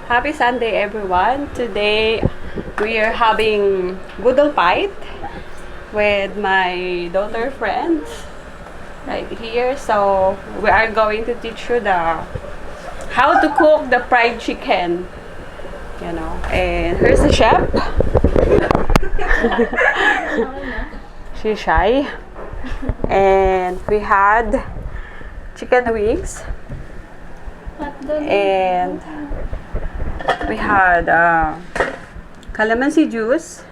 Happy Sunday, everyone. Today, we are having Boodle fight with my daughter friends right here. So, we are going to teach you how to cook the fried chicken. You know, and here's the chef. She's shy. And we had chicken wings. And we had calamansi juice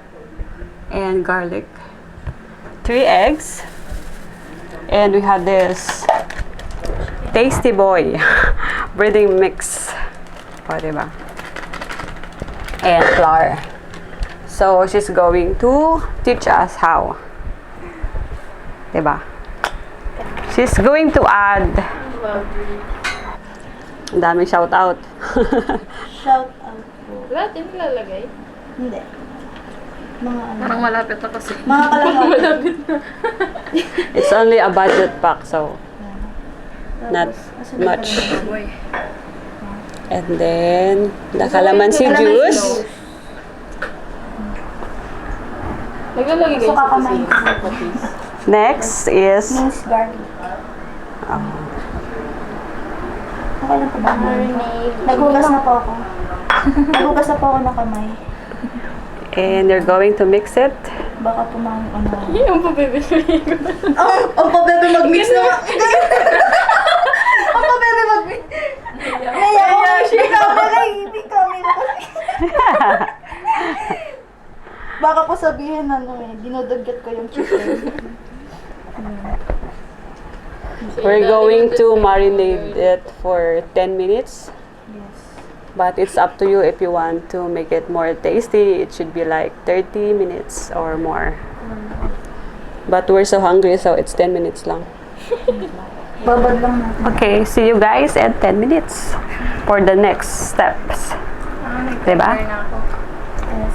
and garlic, 3 eggs, and we had this tasty boy breading mix, o, diba? And flour. So she's going to teach us how, diba? She's going to add. Ang daming shout out. Shout out po. Lahat yung nilalagay? Hindi. Mga ano. Parang malapit na kasi. Mga kalahati. Malapit na. It's only a budget pack, so not much. And then the calamansi juice. Naglalagay kayo So, sa kakamay. Next is Minced garlic. Okay lang po ba? Naghugas na po ako. Naghugas na po ako ng kamay. and you're going to mix it. Baka po mga ano. Yung pabebe ko. Ang pabebe mag-mix na. Ang pabebe mag-mix. Naya ko. Hindi kami na kasi. Baka po sabihin dinudugyot ko yung chicken. We're going to marinate it for 10 minutes. Yes. But it's up to you if you want to make it more tasty. It should be like 30 minutes or more. But we're so hungry, so it's 10 minutes lang. Babad lang natin. Okay, see you guys at 10 minutes for the next steps. Diba? Yes.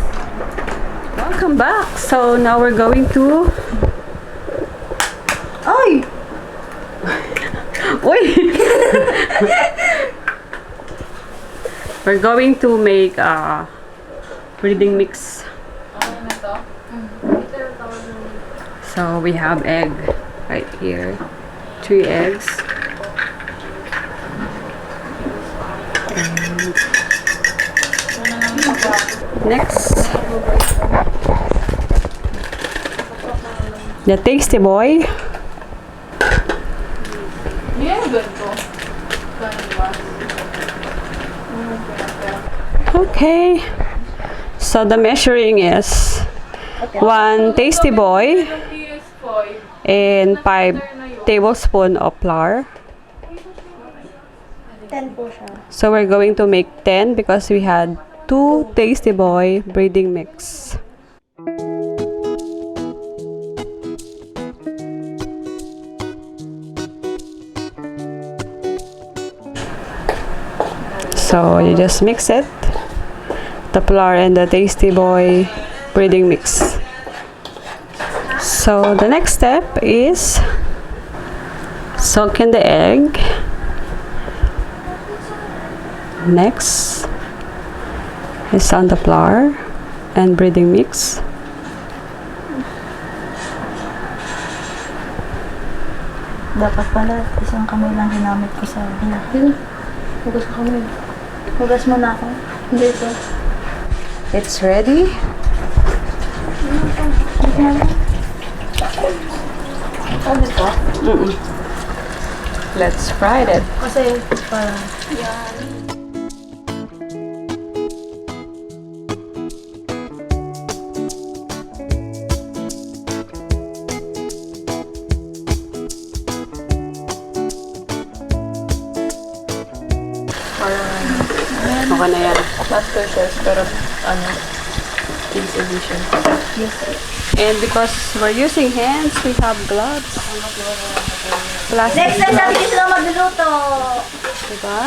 Welcome back. So now we're going to... Ay! Uy! We're going to make a breading mix. So we have egg right here. 3 eggs. And next, the tasty boy. Okay, so the measuring is 1 tasty boy and 5 tablespoons of flour. 10 po siya. So we're going to make 10 because we had 2 tasty boy breading mix. So you just mix it, the flour and the tasty boy breading mix. So the next step is soak in the egg. Next is on the flour and breading mix. Dapat pala, isang kamay lang ginamit ko sa Hugas ko kami. Hugas mo na ako. Hindi ito. It's ready. Let's fry it. Kasi parang Okay na yan. Master chef, pero kids edition. yes. And because we're using hands, we have gloves. Plastic Next time sabi gloves. ko sila magluluto. Diba?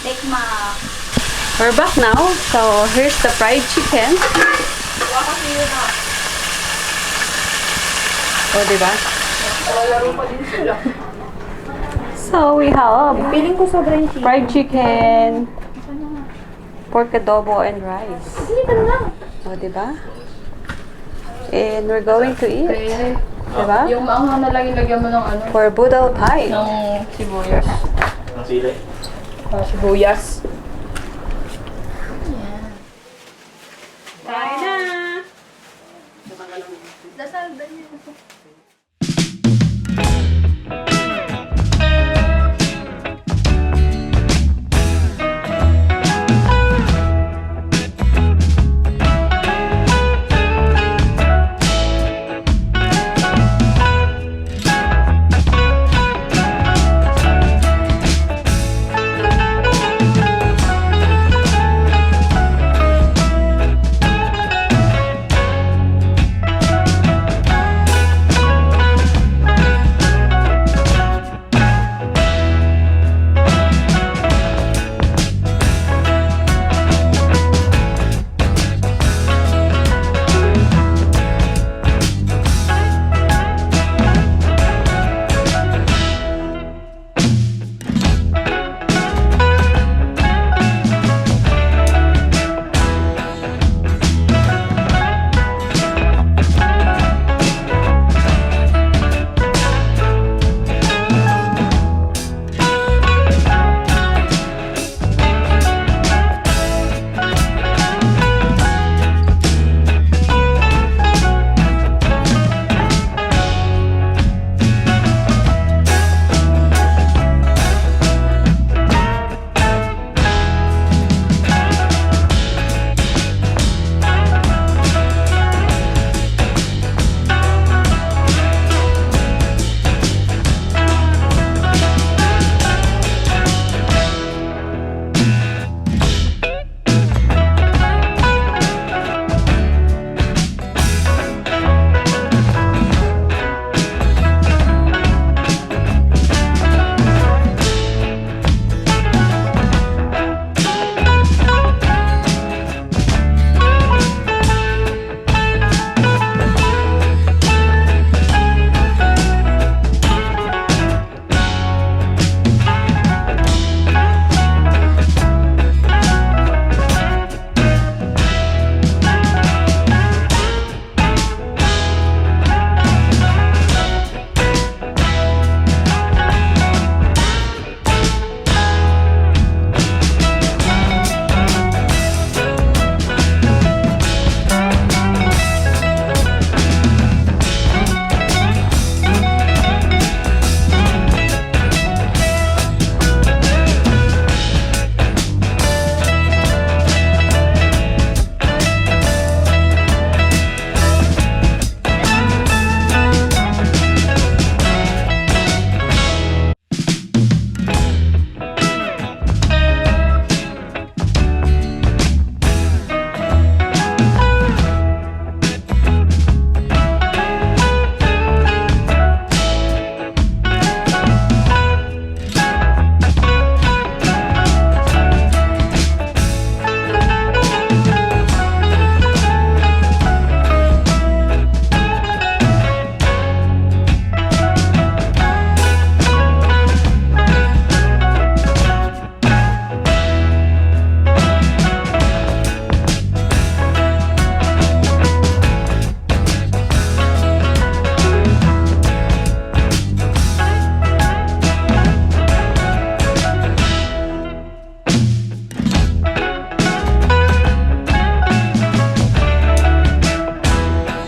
Take ma. We're back now. So, here's the fried chicken. O, diba? Laro pa din sila. So, we have Feeling ko sobrang cheese. fried chicken, pork adobo and rice. O, diba? And we're going to eat. Okay. Diba? Yung maanghang na lang ilagyan mo ng ano, For Boodle pie. ng sibuyas. Ang sili. Sibuyas.